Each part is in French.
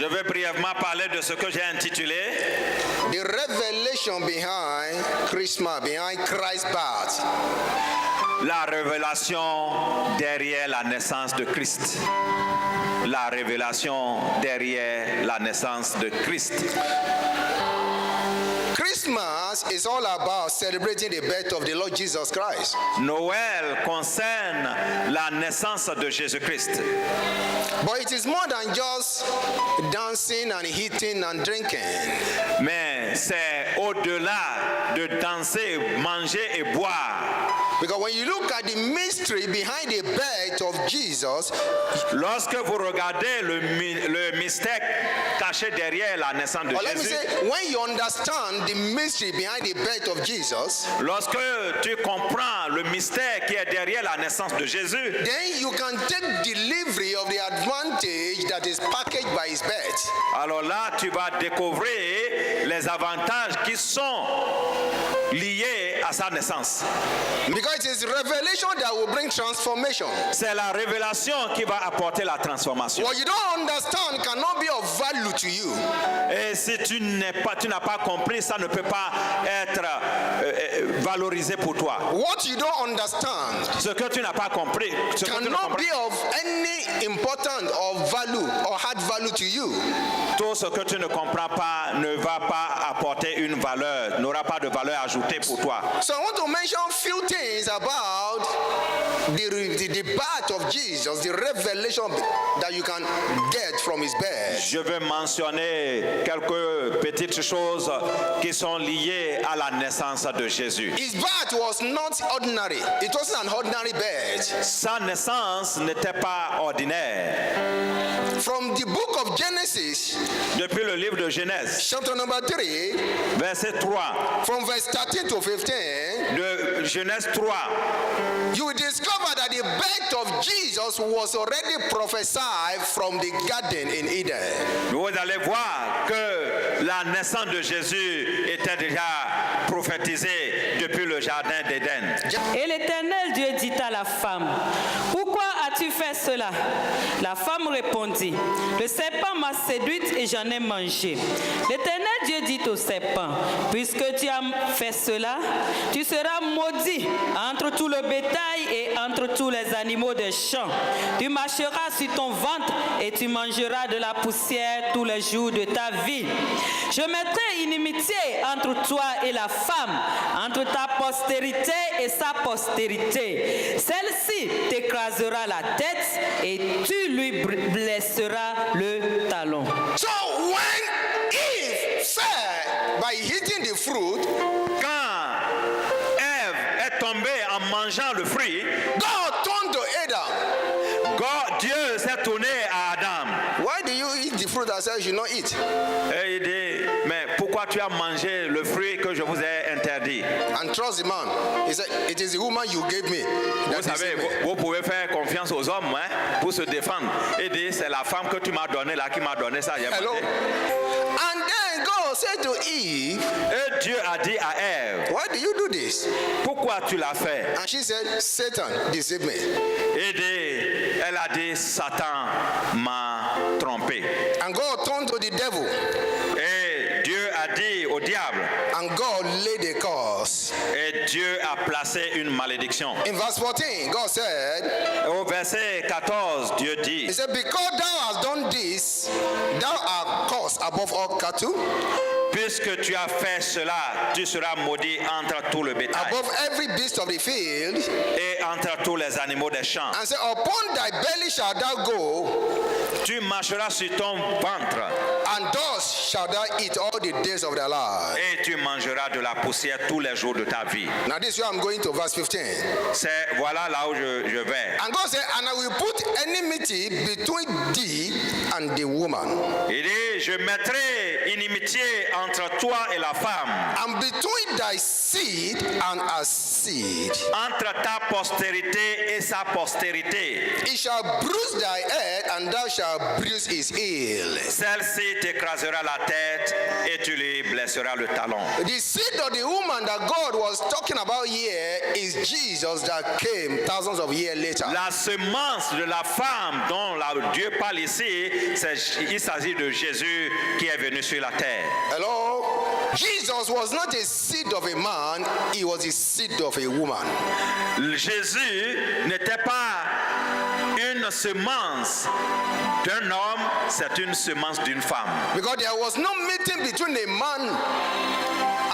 Je vais brièvement parler de ce que j'ai intitulé The revelation behind Christmas, behind Christ's birth. La révélation derrière la naissance de Christ. La révélation derrière la naissance de Christ. Christmas is all about celebrating the birth of the Lord Jesus Christ. Noël concerne la naissance de Jésus-Christ. But it is more than just dancing and eating and drinking. Mais c'est au-delà de danser, manger et boire. Because when you look at the mystery behind the birth of Jesus, lorsque vous regardez le mystère caché derrière la naissance de or let me Jésus, say, when you understand the mystery behind the birth of Jesus, lorsque tu comprends le mystère qui est derrière la naissance de Jésus, then you can take delivery of the advantage that is packaged by his birth. Alors là, tu vas découvrir les avantages qui sont liés à sa naissance. Because it is revelation that will bring transformation. C'est la révélation qui va apporter la transformation. What you don't understand cannot be of value to you. Et si tu n'as pas compris, ça ne peut pas être valorisé pour toi. What you don't understand ce que tu n'as pas compris, cannot be of any important or value or hard value to you. Tout ce que tu ne comprends pas ne va pas apporter une valeur, n'aura pas de valeur ajoutée pour toi. So I want to mention a few things about the birth of Jesus, the revelation that you can get from his birth. Je vais mentionner quelques petites choses qui sont liées à la naissance de Jésus. His birth was not ordinary. It wasn't an ordinary birth. Sa naissance n'était pas ordinaire. From the book of Genesis, depuis le livre de Genèse, chapter number 3, verset 3, from verse 13 to 15, de Genèse 3, you will discover that the birth of Jesus was already prophesied from the garden in Eden. Vous allez voir que la naissance de Jésus était déjà prophétisée depuis le jardin d'Éden. Et l'Éternel Dieu dit à la femme, pourquoi as-tu fait cela? La femme répondit, le serpent m'a séduite et j'en ai mangé. L'Éternel Dieu dit au serpent, puisque tu as fait cela, tu seras maudit entre tout le bétail et entre tous les animaux des champs. Tu marcheras sur ton ventre et tu mangeras de la poussière tous les jours de ta vie. Je mettrai inimitié entre toi et la femme, entre ta postérité et sa postérité. Celle-ci t'écrasera la tête et tu lui blesseras le talon. So when Eve fell by eating the fruit, quand Ève est tombée en mangeant le fruit, God turned to Adam. Dieu s'est tourné à Adam. Why do you eat the fruit that says you not eat? Et il dit, mais pourquoi tu as mangé le fruit que je vous ai interdit? And trust the man. He said, it is the woman you gave me. Vous savez, vous pouvez faire confiance aux hommes pour se défendre. Et dit, c'est la femme que tu m'as donnée là qui m'a donné ça. Hello? And then God said to Eve, et Dieu a dit à Ève, why do you do this? Pourquoi tu l'as fait? And she said, Satan deceived me. Et elle a dit, Satan m'a trompé. And God turned to the devil. Et Dieu a dit au diable. And God laid a curse. Et Dieu a placé une malédiction. In verse 14, God said, au verset 14, Dieu dit, He said, because thou hast done this, thou art cursed above all cattle. Puisque tu as fait cela, tu seras maudit entre tout le bétail. Above every beast of the field. Et entre tous les animaux des champs. And say, upon thy belly shalt thou go. Tu marcheras sur ton ventre. And thus shalt thou eat all the days of thy life. Et tu mangeras de la poussière tous les jours de ta vie. Now this is where I'm going to verse 15. Voilà là où je vais. And God said, and I will put enmity between thee and the woman. Il dit, je mettrai inimitié entre toi et la femme. And between thy seed and her seed. Entre ta postérité et sa postérité. It shall bruise thy head, and thou shalt shall bruise his heel. Celle-ci t'écrasera la tête et tu lui blesseras le talon. The seed of the woman that God was talking about here is Jesus that came thousands of years later. La semence de la femme dont Dieu parle ici, il s'agit de Jésus qui est venu sur la terre. Hello? Jesus was not a seed of a man, he was a seed of a woman. Jésus n'était pas une semence d'un homme, c'est une semence d'une femme. Because there was no meeting between a man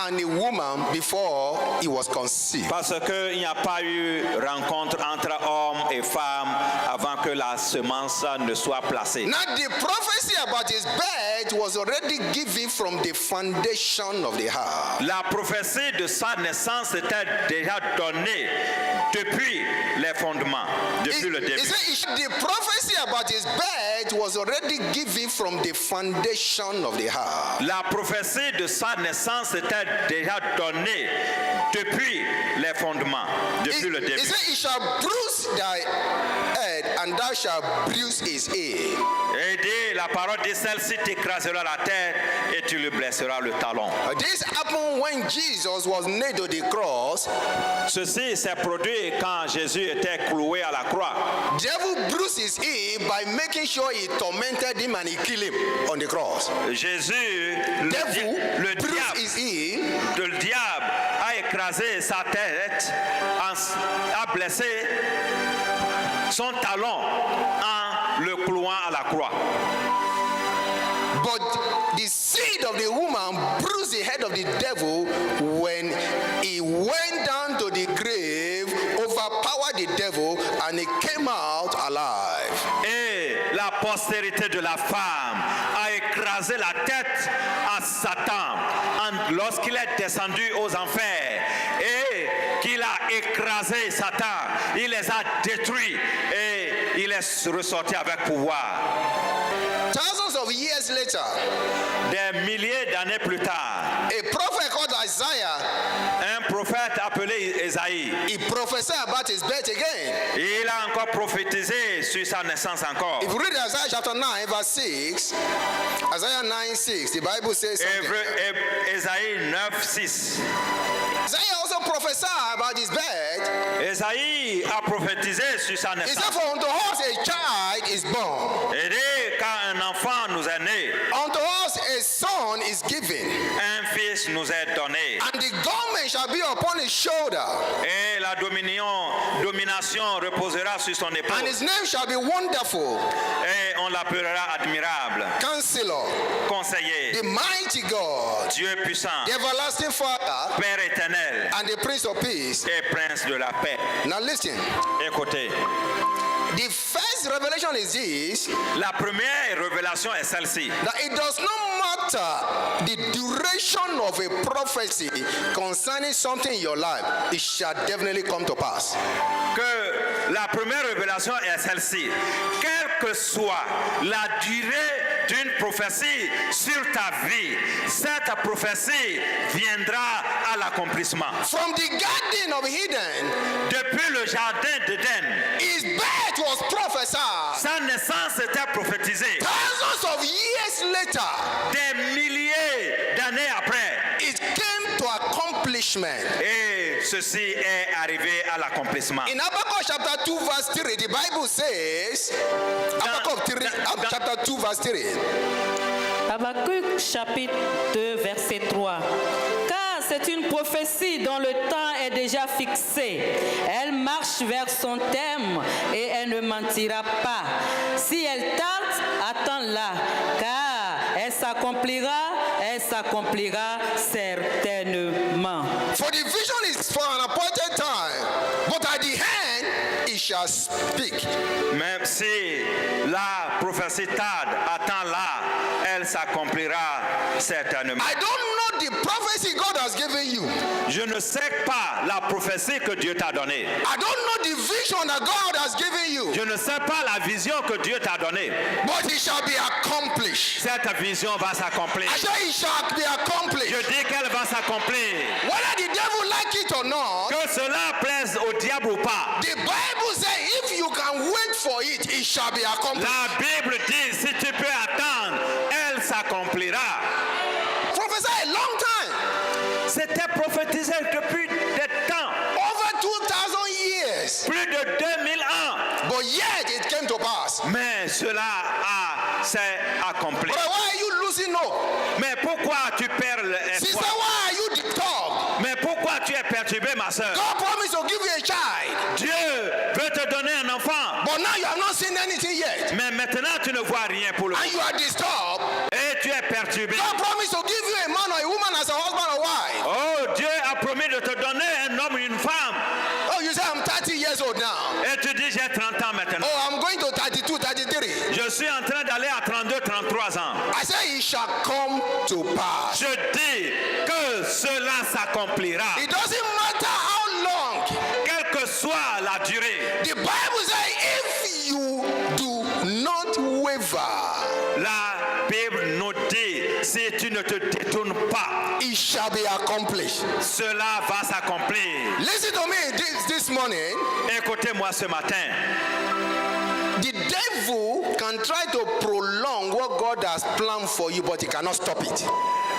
and a woman before he was conceived. Parce qu'il n'y a pas eu rencontre entre hommes et femmes avant que la semence ne soit placée. Now the prophecy about his birth was already given from the foundation of the heart. La prophétie de sa naissance était déjà donnée depuis les fondements, depuis le début. The prophecy about his birth was already given from the foundation of the heart. La prophétie de sa naissance était déjà donnée depuis les fondements, depuis le début. He said, he shall bruise thy head, and thou shalt bruise his heel. Et dit, la parole dit, celle-ci t'écrasera la tête et tu lui blesseras le talon. This happened when Jesus was nailed to the cross. Ceci s'est produit quand Jésus était cloué à la croix. Devil bruised his heel by making sure he tormented him and he killed him on the cross. Jésus, le diable a écrasé sa tête, a blessé son talon en le clouant à la croix. But the seed of the woman bruised the head of the devil when he went down to the grave, overpowered the devil, and he came out alive. Et la postérité de la femme a écrasé la tête à Satan lorsqu'il est descendu aux enfers et qu'il a écrasé Satan. Il les a détruits et il est ressorti avec pouvoir. Thousands of years later, des milliers d'années plus tard, a prophet called Isaiah, un prophète appelé Esaïe, he prophesied about his birth again. Il a encore prophétisé sur sa naissance encore. If you read Isaiah chapter 9 verse 6, Isaiah 9:6, the Bible says something. Esaïe 9:6. Isaiah also prophesied about his birth. Esaïe a prophétisé sur sa He said, naissance. for unto us a child is born, Et dit, quand un enfant nous est né, unto us a son is given, un fils nous est donné. and the government shall be upon his shoulder, Et la domination reposera sur son and épaule. his name shall be Wonderful, Et on l'appellera admirable, Counselor, conseiller, the mighty God, Dieu puissant, the everlasting Father, Père éternel and the Prince of Peace. et prince de la paix. Now listen, Écoutez, the first revelation is this, la première révélation est celle-ci. that it does not matter the duration of a prophecy concerning something in your life, it shall definitely come to pass. Que la première révélation est celle-ci. Quelle que soit la durée d'une prophétie sur ta vie, cette prophétie viendra à l'accomplissement. From the garden of Eden, Depuis le jardin d'Éden, his birth was prophesied. sa naissance était prophétisée. Thousands of years later, Des milliers d'années après, it came to accomplishment. et ceci est arrivé à l'accomplissement. In Habakkuk chapter 2 verse 3, the Bible says, chapter 2 verse 3, Habakkuk chapitre 2 verset 3. Car c'est une prophétie dont le temps est déjà fixé. Elle marche vers son terme et elle ne mentira pas. Si elle tarde, attends-la, car elle s'accomplira certainement. for the vision is for an appointed time, but at the end it shall speak. Même si la prophétie tarde, attends-la, elle s'accomplira certainement. I don't know know the prophecy God has given you. Je ne sais pas la prophétie que Dieu t'a donnée. I don't know the vision that God has given you. Je ne sais pas la vision que Dieu t'a donnée. But it shall be accomplished. Cette vision va s'accomplir. I say it shall be accomplished. Je dis qu'elle va s'accomplir. Whether the devil like it or not, Que cela plaise au diable ou pas. the Bible says if you can wait for it, it shall be accomplished. La Bible dit, si tu peux attendre, elle s'accomplira. Prophesy a long time. C'était prophétisé depuis des temps, Over 2,000 years. plus de 2000 ans. But yet it came to pass. Mais cela s'est accompli. But why are you losing hope? Mais pourquoi tu perds Sister, l'espoir? why are you disturbed? Mais pourquoi tu es perturbé, ma soeur? God promised to give you a child. Dieu veut te donner un enfant. But now you have not seen anything yet. Mais maintenant, tu ne vois rien pour le And you are disturbed. Et tu es perturbé. God promised to give you a man or a woman as a husband or wife. Oh, Dieu a promis de te donner un homme et une femme. Oh, you say I'm 30 years old now. Et tu dis, j'ai 30 ans maintenant. Oh, I'm going to 32, 33. Je suis en train d'aller à 32, 33 ans. I say it shall come to pass. Je dis que cela s'accomplira. It doesn't matter how long. Quelle que soit la durée. The Bible says if you do not waver, La Bible nous dit, si tu ne te détournes pas, it shall be accomplished. cela va s'accomplir. Listen to me this morning. Écoutez-moi ce matin. The devil can try to prolong what God has planned for you, but he cannot stop it.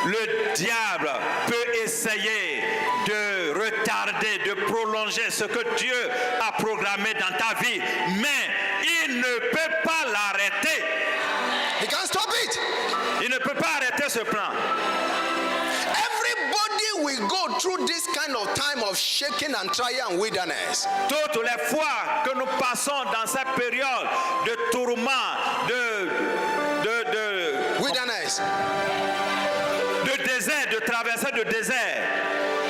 Le diable peut essayer de retarder, de prolonger ce que Dieu a programmé dans ta vie, mais il ne peut pas l'arrêter. He can't stop it. Il ne peut pas arrêter ce plan. Everybody will go through this kind of time of shaking and trial and wilderness. Toutes les fois que nous passons dans cette période de tourment, Wilderness. de désert, de traversée de désert,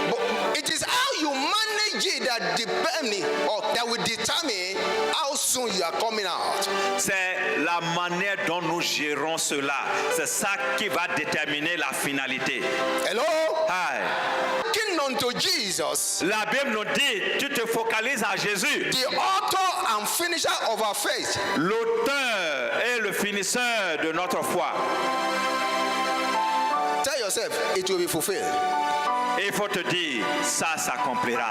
But it is how you manage it that determine or that will determine how soon you are coming out. c'est la manière dont nous gérons cela. C'est ça qui va déterminer la finalité. Hello? Hi. Looking unto Jesus, La Bible nous dit, tu te focalises à Jésus, the author and finisher of our faith. l'auteur et le finisseur de notre foi. Tell yourself, it will be fulfilled. Et il faut te dire, ça s'accomplira.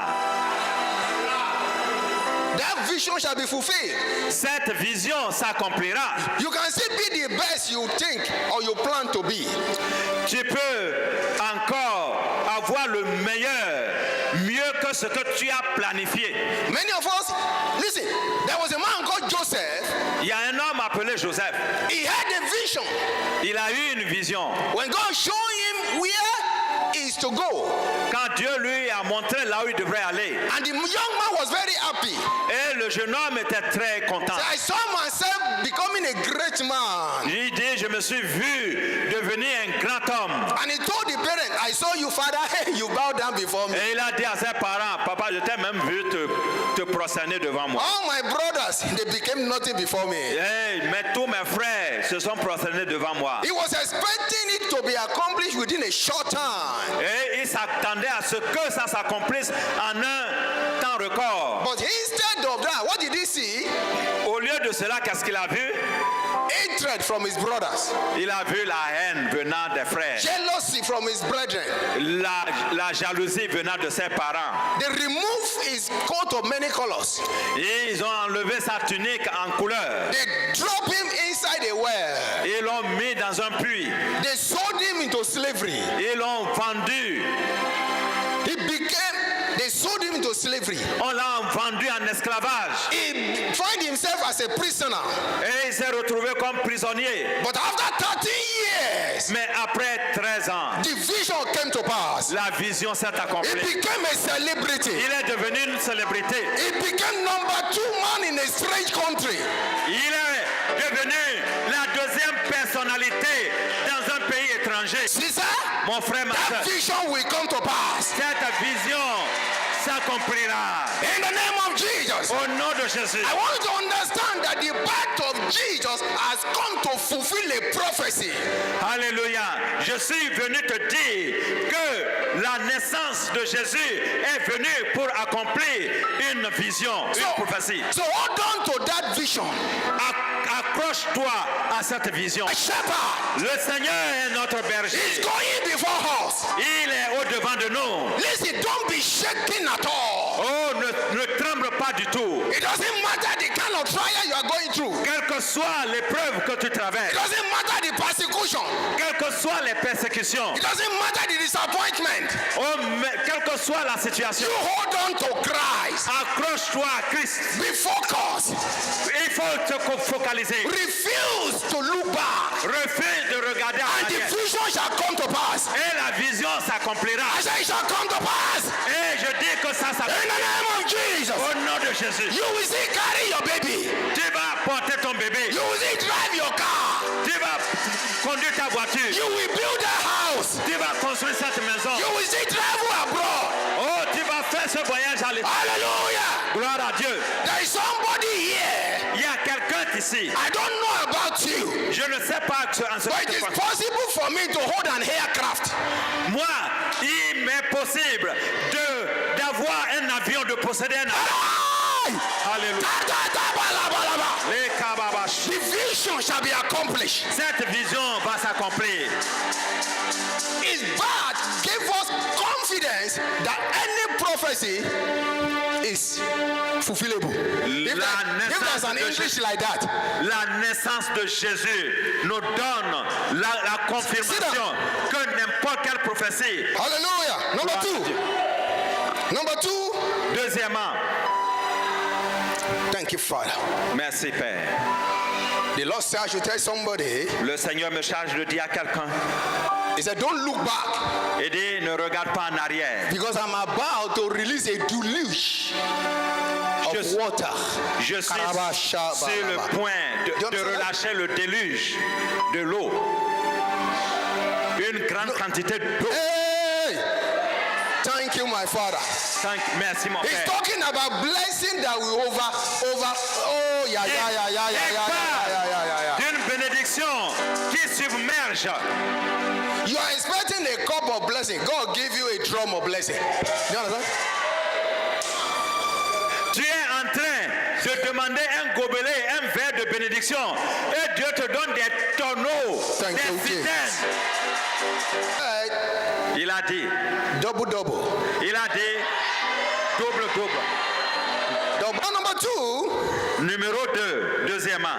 That vision shall be fulfilled. Cette vision s'accomplira. You can still be the best you think or you plan to be. Tu peux encore avoir le meilleur, mieux que ce que tu as planifié. Many of us, listen, there was a man called Joseph. Il y a un homme appelé Joseph. He had a vision. Il a eu une vision. When God showed him where he is to go, Quand Dieu lui a montré là où il devrait aller. and the young man was very happy. Et le jeune homme était très content. I saw myself becoming a great man. Il dit, je me suis vu devenir un grand homme. And he told the parent, I saw you, father, hey, you bow down before me. Et il a dit à ses parents, papa, je t'ai même vu te prosterner devant moi. All my brothers, they became nothing before me. Hey, mais tous mes frères se sont prosternés devant moi. He was expecting it to be accomplished within a short time. Et il s'attendait à ce que ça s'accomplisse en un temps record. But instead of that, what did he see? Au lieu de cela, qu'est-ce qu'il a vu? Hatred from his brothers, Il a vu la haine venant des frères, jealousy from his brethren. la jalousie venant de ses parents. They removed his coat of many colors. Et ils ont enlevé sa tunique en couleur. They dropped him inside a well. Ils l'ont mis dans un puits. They sold him into slavery. Ils l'ont vendu. They sold him into slavery. On l'a vendu en esclavage. He found himself as a prisoner. Et il s'est retrouvé comme prisonnier. But after 13 years, Mais après 13 ans, the vision came to pass. la vision s'est He accomplie. became a celebrity. Il est devenu une célébrité. He became number 2 man in a strange country. Il est devenu la deuxième personnalité dans un pays étranger. Sister, Mon frère, ma that soeur, vision will come to pass. cette vision s'accomplira. In the name of Jesus. Au nom de Jésus. I want you to understand that the birth of Jesus has come to fulfill a prophecy. Alléluia. je suis venu te dire que la naissance de Jésus est venue pour accomplir une vision, une prophétie. So hold on to that vision. Accroche-toi à cette vision. A shepherd Le Seigneur est notre is berger. going before us. Il est au-devant de nous. Listen, don't be shaken at all. Oh, ne tremble pas du tout. It doesn't matter the kind of trial you are going through. Quelle que soit l'épreuve que tu It traverses, doesn't matter the persecution. quelles que soient les persécutions, It doesn't matter the disappointment. oh, mais quelle que soit la situation, You hold on to Christ. accroche-toi à Christ. Be focused. Il faut te focaliser. Refuse to look back. Refuse de regarder en And the arrière. vision shall come to pass. Et la vision s'accomplira. I say it shall come to pass. Et je dis que ça In the s'accomplira. name of Jesus. Au nom de Jésus. You will see carry your baby. Tu vas porter ton bébé. You will see drive your car. Tu vas conduire ta voiture. You will build a house. Tu vas construire cette maison. You will see travel abroad. Oh, tu vas faire ce voyage à l'étranger. Hallelujah. Gloire à Dieu. There is somebody here. Il y a quelqu'un ici. I don't know about you, Je ne sais pas en ce but it is moment. possible for me to hold an aircraft. Moi, il m'est possible d'avoir un avion, de posséder un avion. Aye. Alléluia. Ta-ta-ta-ba-la-ba-la-ba. Les kababash. The vision shall be accomplished. Cette vision va s'accomplir. His birth gave us confidence that any prophecy is fulfillable. If there's an English like that, La naissance de Jésus nous donne la confirmation que n'importe quelle prophétie. hallelujah. Number two. Deuxièmement, Thank you, Father. merci Père. The Lord said I should tell somebody, Le Seigneur me charge de dire à quelqu'un, He said, don't look back il dit, ne regarde pas en arrière. because I'm about to release a deluge Je- of water. Je suis sur le point de relâcher le déluge de l'eau. Une grande quantité d'eau. Hey! Thank you, my Father. Merci mon He's Père. talking about blessing that will oh, yeah. D'une bénédiction qui submerge. You are expecting a cup of blessing. God give you a drum of blessing. You understand? Tu es en train de demander un gobelet, un verre de bénédiction. Et Dieu te donne des tonneaux, Thank des you, Jesus. citernes. Il a dit, Double. il a dit, double. Now, number two, Numéro 2, deuxièmement.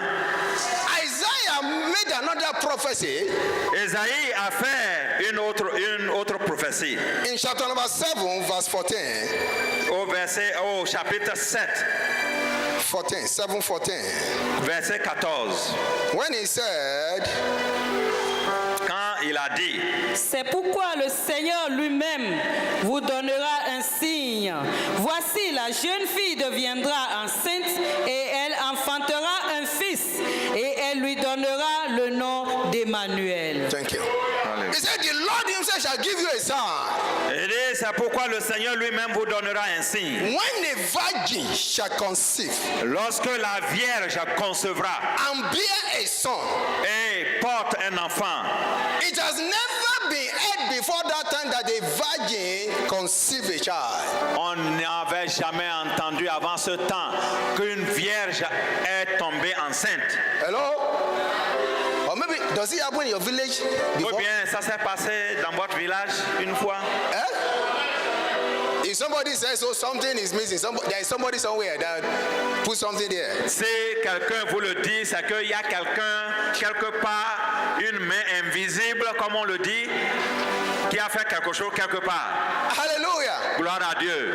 Isaiah made another prophecy Ésaïe a fait une autre prophétie in chapter number 7, verse 14. au chapitre 7, 7:14. verset 14. When he said, Quand il a dit, C'est pourquoi le Seigneur lui-même vous donnera un signe. Voici, la jeune fille deviendra enceinte et elle enfantera un fils et elle lui donnera le nom d'Emmanuel. thank you. He said, the Lord himself shall give you a sign. il dit, c'est pourquoi le Seigneur lui-même vous donnera un signe. When a virgin shall conceive Lorsque la Vierge concevra and bear a son, et porte un enfant, it has never been heard before that time that a virgin conceive a child. on n'avait jamais entendu avant ce temps qu'une Vierge est tombée enceinte. Hello? Or maybe, does it happen in your village Ou before? bien ça s'est passé dans votre village une fois. Eh? If somebody says, oh, something is missing, there is somebody somewhere that put something there. Si quelqu'un vous le dit, c'est qu'il y a quelqu'un, quelque part, une main invisible, comme on le dit, qui a fait quelque chose quelque part. Hallelujah. Gloire à Dieu.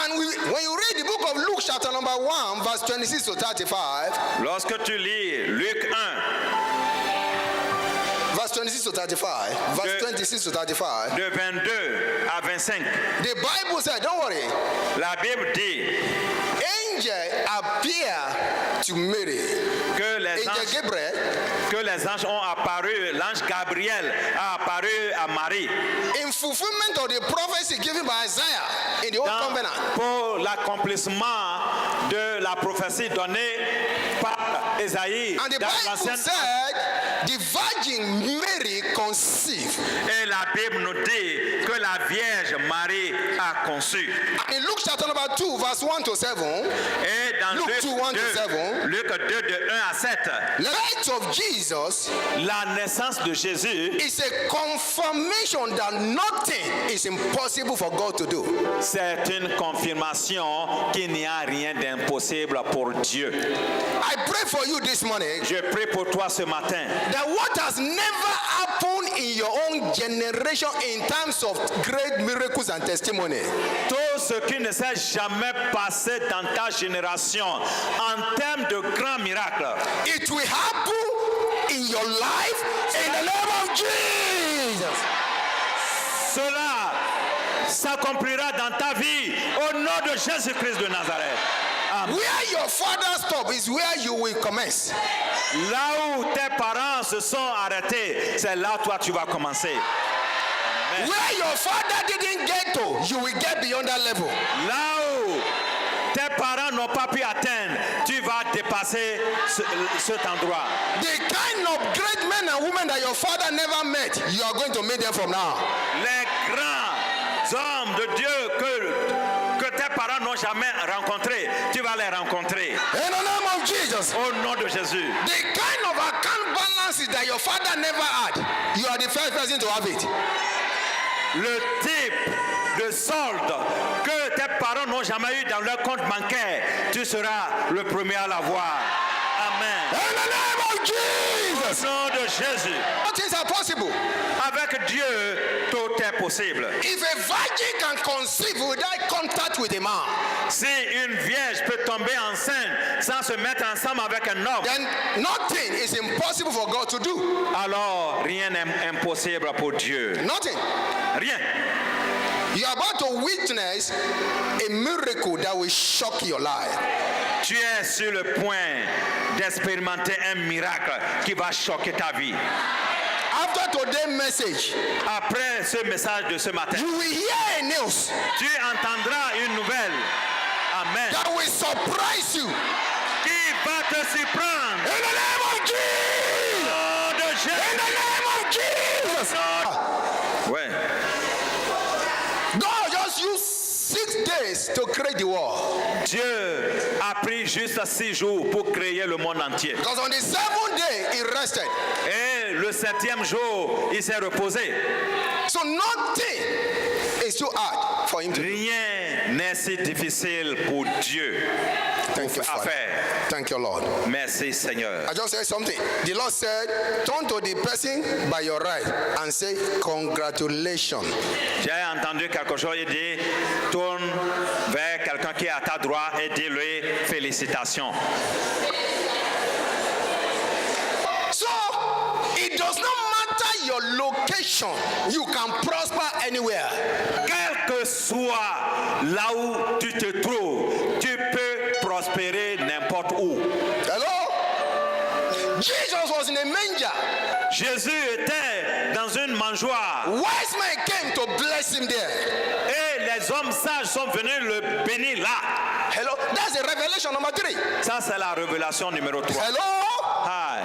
And when you read the book of Luke, chapter number 1, verse 26 to 35, Lorsque tu lis Luc 1, verse 26 to 35, verse 26 to 35, de 22 à 25, the Bible said, don't worry, la Bible dit angel appear to Mary. que Angel Gabriel, les anges ont apparu, l'ange Gabriel a apparu à Marie in fulfillment of the prophecy given by Isaiah in the Old Covenant. pour l'accomplissement de la prophétie donnée par Ésaïe And the dans Bible l'Ancienne. said, the Virgin Mary conceive. Et la Bible nous dit que la Vierge Marie a conçu. And in Luke chapter number 2, verse 1 to 7, Et dans Luke 2, 1 to 7, Luc 2, de 1 à 7, the birth of Jesus la naissance de Jésus, is a confirmation that nothing is impossible for God to do. c'est une confirmation qu'il n'y a rien d'impossible pour Dieu. I pray for you this morning Je prie pour toi ce matin. that what has never happened in your own generation in terms of great miracles and testimony, Tout ce qui ne s'est jamais passé dans ta génération en termes de grands miracles, it will happen in your life in the name of Jesus. cela s'accomplira dans ta vie au nom de Jésus-Christ de Nazareth. Amen. Where your father stopped is where you will commence. Là où tes parents se sont arrêtés, c'est là où toi tu vas commencer. Where your father didn't get to, you will get beyond that level. Là où tes parents n'ont pas pu atteindre, tu vas dépasser cet endroit. The kind of great men and women that your father never met, you are going to meet them from now. Les grands hommes de Dieu que tes parents n'ont jamais rencontrés, tu vas les rencontrer. In the name of Jesus. Au nom de Jésus. The kind of account balances that your father never had, you are the first person to have it. Le type de solde que tes parents n'ont jamais eu dans leur compte bancaire, tu seras le premier à l'avoir. Amen. In the name of Au Jesus. nom de Jésus. All things are possible. Avec Dieu, tout est possible. If a virgin can conceive without contact with a man, Si une vierge peut tomber enceinte sans se mettre ensemble avec un homme, then nothing is impossible for God to do. alors rien n'est impossible pour Dieu. Nothing. Rien. You are about to witness a miracle that will shock your life. Tu es sur le point d'expérimenter un miracle qui va choquer ta vie. After today's message, Après ce message de ce matin, you will hear a news tu entendras une nouvelle. Amen. that will surprise you. Qui va te surprendre. In the name of Jesus. Au nom de In Jésus. the name of Jesus. Ouais. God just used 6 days to create the world. Dieu a pris juste 6 jours pour créer le monde entier. Because on the 7th day, he rested. Et le 7e jour, il s'est reposé. So nothing is too hard for him to do. Rien n'est si difficile pour Dieu Thank you, à Father. faire. Thank you, Lord. Merci Seigneur. I just said something. The Lord said, turn to the person by your right and say, congratulations. J'ai entendu quelque chose, il dit, tourne vers quelqu'un qui est à ta droite et dis-lui félicitations. So, it does not matter your location. You can prosper anywhere. Quel que soit là où tu te trouves, tu peux prospérer n'importe où. Hello? Jesus was in a manger. Jésus était dans une mangeoire Wise men came to bless him there. et les hommes sages sont venus le bénir là. Hello? That's a revelation number 3. Ça, c'est la révélation numéro 3. Hello? Hi.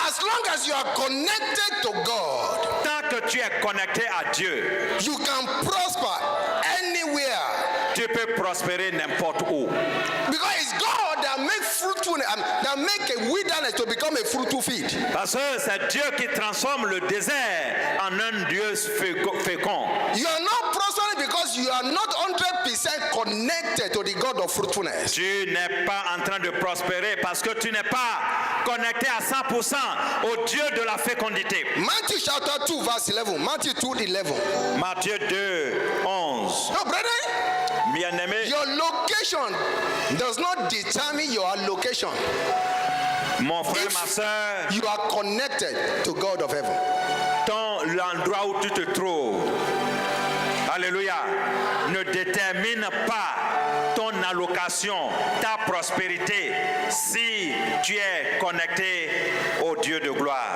As long as you are connected to God, Tant que tu es connecté à Dieu, you can prosper anywhere. tu peux prospérer n'importe où. Because it's God that make fruitfulness, that make a wilderness to become a fruitful field. Parce que c'est Dieu qui transforme le désert en un Dieu fécond. You are not prospering because you are not 100% connected to the God of fruitfulness. Tu n'es pas en train de prospérer parce que tu n'es pas connecté à 100% au Dieu de la fécondité. Matthew chapter 2 verse 11. Matthew 2:11. Matthieu 2, 11. No, brother, Bien-aimé, your location does not determine your allocation. mon frère, ma soeur, You are connected to God of heaven. l'endroit où tu te trouves, alléluia, ne détermine pas ton allocation, ta prospérité, si tu es connecté au Dieu de gloire.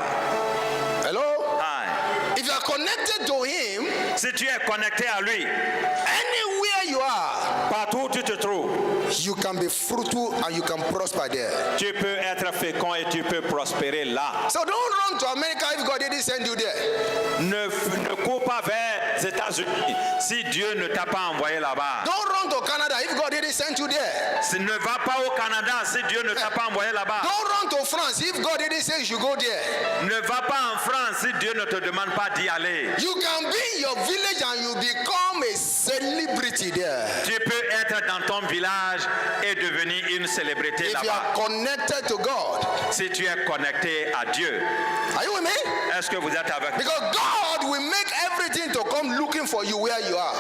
Hello? Hein. If you are connected to Him, Si tu es connecté à lui, anywhere you are, partout où tu te trouves, you can be fruitful and you can prosper there. Tu peux être fécond et tu peux prospérer là. So don't run to America if God didn't send you there. Ne cours pas vers les États-Unis si Dieu ne t'a pas envoyé là-bas. Don't run to Canada if God didn't send you there. Ne va pas au Canada si Dieu ne t'a pas envoyé là-bas. Don't run to France if God didn't say you should go there. Ne va pas en France si Dieu ne te demande pas d'y aller. You can be in your village and you become a celebrity there. Tu peux être dans ton village et devenir une célébrité If you là-bas. are connected to God. Si tu es connecté à Dieu. Are you with me? Est-ce que vous êtes avec moi? Because God will make everything to come looking for you where you are.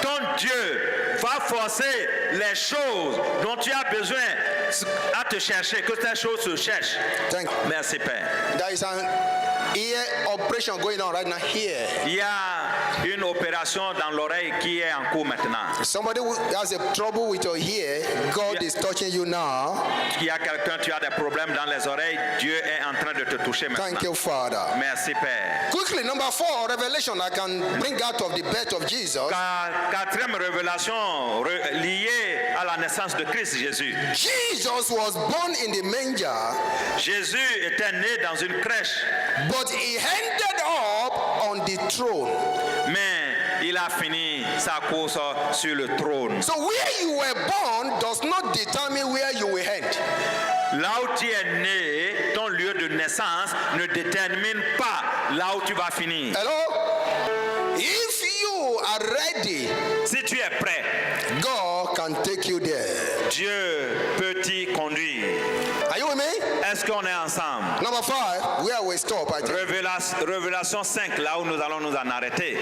Ton Dieu va forcer les choses dont tu as besoin à te chercher, que ces choses se cherchent. Thank you. Merci Père. There is an ear operation going on right now here. Il y a une opération dans l'oreille qui est en cours maintenant. Somebody who has a trouble with your ear, God is touching you now. Il y a quelqu'un, tu as des problèmes dans les oreilles, Dieu est en train de te toucher maintenant. Thank you, Father. Merci Père. Quickly, number 4, revelation I can bring out of the birth of Jesus. Quatrième révélation liée à la naissance de Christ Jésus. Jesus was born in the manger, Jésus était né dans une crèche, but he ended up on the throne. mais il a fini sa course sur le trône. So where you were born does not determine where you will end. Là où tu es né, ton lieu de naissance ne détermine pas là où tu vas finir. Hello? If you are ready, Si tu es prêt, God can take you there. Dieu peut t'y conduire. Are you with me? Est-ce qu'on est ensemble? Number 5, where we stop, I think. Révélation 5, là où nous allons nous en arrêter.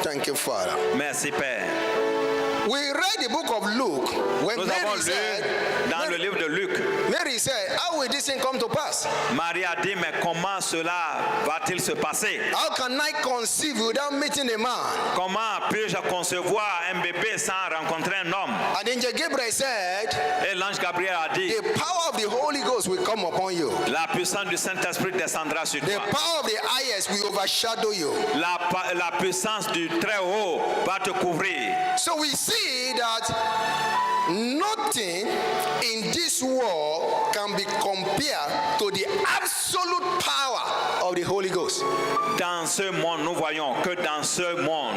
Thank you, Father. Merci Père. We read the book of Luke when Nous avons Mary lu said, dans le livre de Luc, Mary said, how will this thing come to pass? Marie a dit, mais comment cela va-t-il se passer? How can I conceive without meeting a man? Comment puis-je concevoir un bébé sans rencontrer un homme? And angel Gabriel said, Et l'ange Gabriel a dit, the power of the Holy Ghost will come upon you. la puissance du Saint-Esprit descendra sur The toi. power of the highest will overshadow you. La puissance du Très-Haut va te couvrir. So we see that nothing in this world can be compared to the absolute power of the Holy Ghost. Dans ce monde, nous voyons que dans ce monde,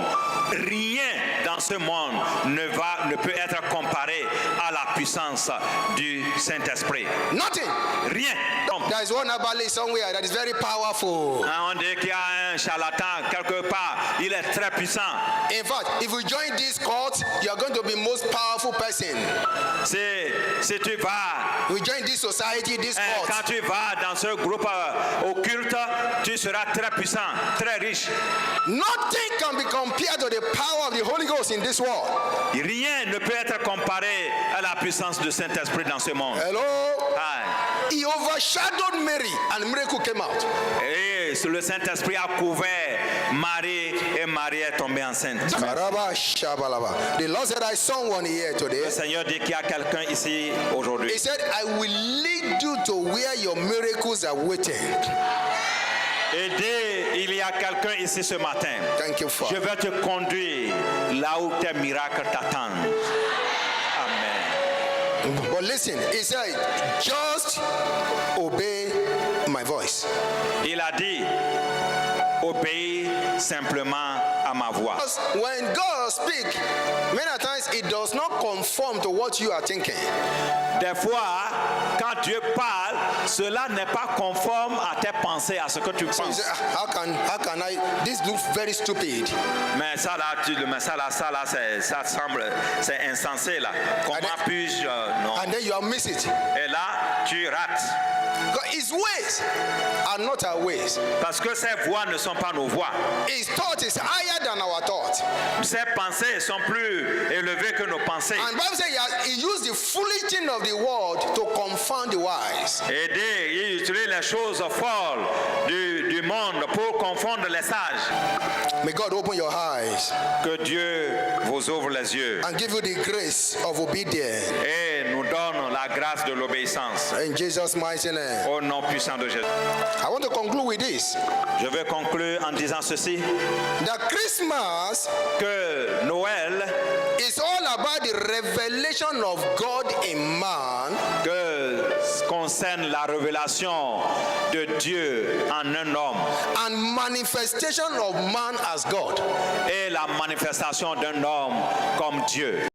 rien dans ce monde ne peut être comparé à la puissance du Saint-Esprit. Nothing. Rien. Donc, There is one Abale somewhere that is very powerful. on dit qu'il y a un charlatan quelque part, il est très puissant. In fact, if you join this cult, you are going to be most powerful person. Si tu vas, If you join this society, this cult, quand tu vas dans ce groupe occulte, tu seras très puissant, très riche. nothing can be compared to the power of the Holy Ghost in this world. Rien ne peut être comparé à la puissance du Saint-Esprit dans ce monde. Hello? Aye. He overshadowed Mary and miracle came out. Et le Saint-Esprit a couvert Marie et Marie est tombée enceinte. Karaba shabalaba. The Lord said, I saw one here today. Le Seigneur dit qu'il y a quelqu'un ici aujourd'hui. He said, I will lead you to where your miracles are waiting. Et dit, il y a quelqu'un ici ce matin. Thank you, Je Father. vais te conduire là où tes miracles t'attendent. Amen. But listen, he said, just obey my voice. Il a dit, obéis simplement à ma voix. Because when God speaks, many times it does not conform to what you are thinking. Des fois, quand Dieu parle, cela n'est pas conforme à tes pensées, à ce que tu So you penses. say, how can I, this looks very stupid. Mais ça là, ça semble, c'est insensé là. Comment puis-je, non. And then you have missed it. Et là, tu rates. Because his ways are not our ways. Parce que ces voix ne sont pas nos voix. His thought is higher than our thought. Ces pensées sont plus élevées que nos pensées. And Bible says he used the foolish thing of the world to confound the wise. Et il utilise les choses folles du monde pour confondre les sages. May God open your eyes Que Dieu vous ouvre les yeux and give you the grace of obedience. et nous donne la grâce de l'obéissance. In Jesus' mighty name. Au nom puissant de Jésus. I want to conclude with this. Je vais conclure en disant ceci, That Christmas que Noël is all about the revelation of God in man, que concerne la révélation de Dieu en un homme and manifestation of man as God. et la manifestation d'un homme comme Dieu.